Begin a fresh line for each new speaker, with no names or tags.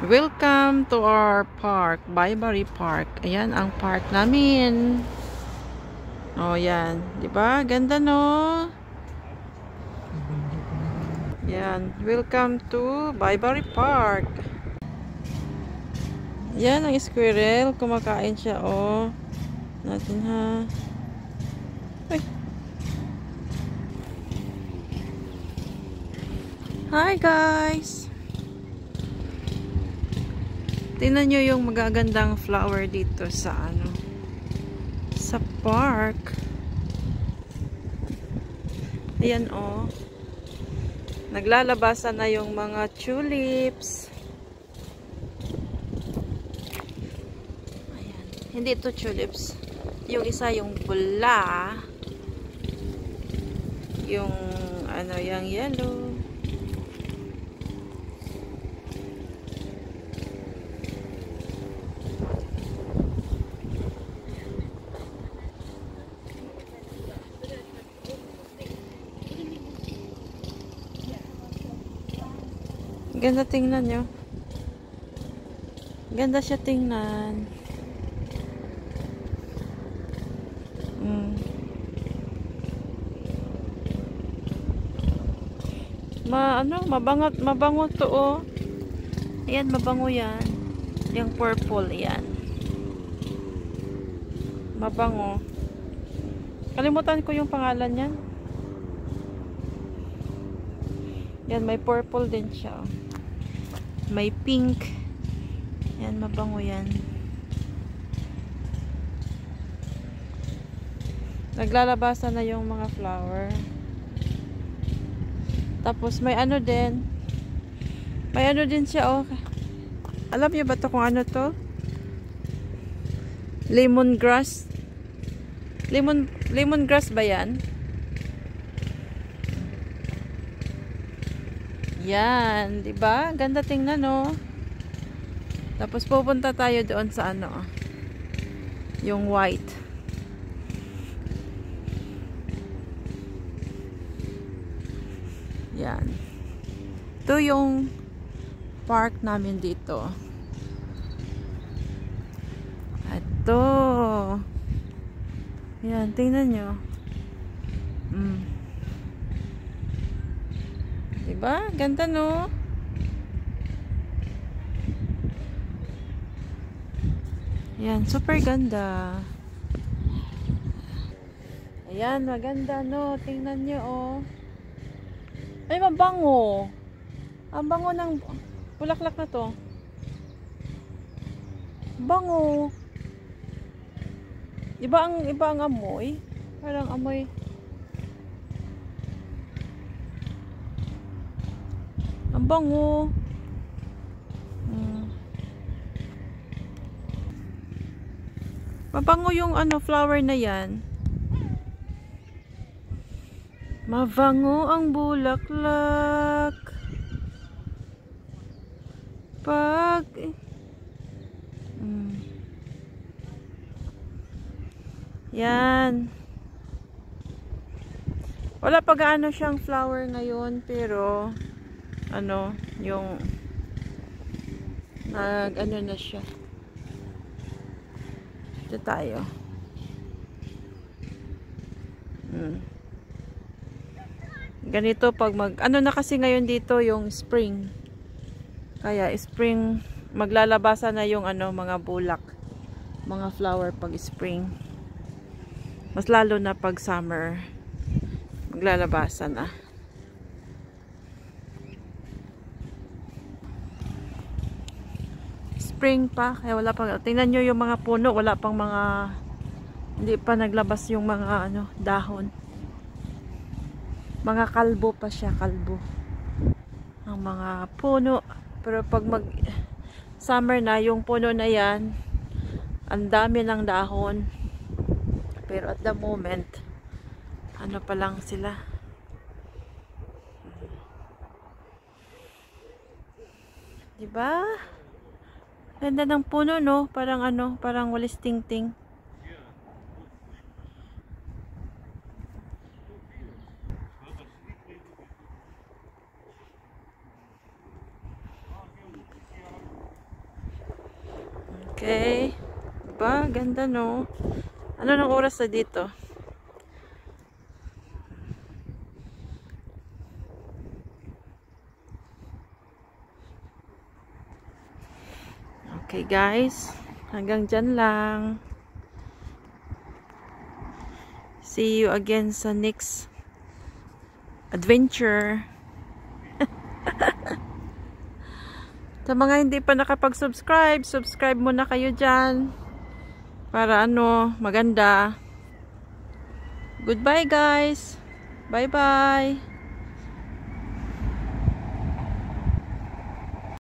Welcome to our park, Bayberry Park. Ayan ang park namin. Oh, yan. 'Di ba? Ganda, no? Yan. Welcome to Bayberry Park. Yan ang squirrel. Kumakain siya, oh. Natin, ha. Ay. Hi, guys. Tingnan nyo yung magagandang flower dito sa sa park. Ayan, oh. Naglalabasan na yung mga tulips. Ayan. Hindi ito tulips. Yung isa yung pula. Yung yung yellow. Ganda tingnan nyo. Ganda siya tingnan. Mabango to, oh. Ayan, mabango yan. Yung purple, yan. Mabango. Kalimutan ko yung pangalan yan. Yan, may purple din siya. May pink. Yan, mabango yan. Naglalabasan na yung mga flower. Tapos may din. May din siya, oh. Alam niyo ba to kung ano to? Lemongrass. Lemongrass ba yan? Yan, 'di ba? Ganda tingnan, no. Tapos pupunta tayo doon sa yung white. Yan. Ito yung park namin dito. Ito. Yan, tingnan nyo. Diba? Ganda, no? Yan, super ganda. Ayan, maganda, no? Tingnan nyo, oh. Ay, mabango. Ang bango ng bulaklak na to. Bango. Iba ang amoy. Parang amoy. Ang bango. Mabango yung flower na yan. Mabango ang bulaklak. Pag yan. Wala pa gaano siyang flower ngayon, pero yung na siya. Ito tayo. Ganito pag na kasi ngayon dito yung spring. Kaya spring maglalabasan na yung mga bulak, mga flower pag spring. Mas lalo na pag summer maglalabasan na. Spring pa, kaya wala pang, tingnan nyo yung mga puno, wala pang hindi pa naglabas yung mga dahon. Mga kalbo pa siya, kalbo ang mga puno. Pero pag summer na, yung puno na yan, ang dami ng dahon. Pero at the moment, pa lang sila. Diba? Ganda ng puno, no? Parang parang walis ting-ting. Okay. Ba, ganda no. Ano ng oras na dito? Okay guys, hanggang dyan lang. See you again sa next adventure. Sa mga hindi pa nakapag-subscribe, subscribe muna kayo dyan. Para maganda. Goodbye guys. Bye bye.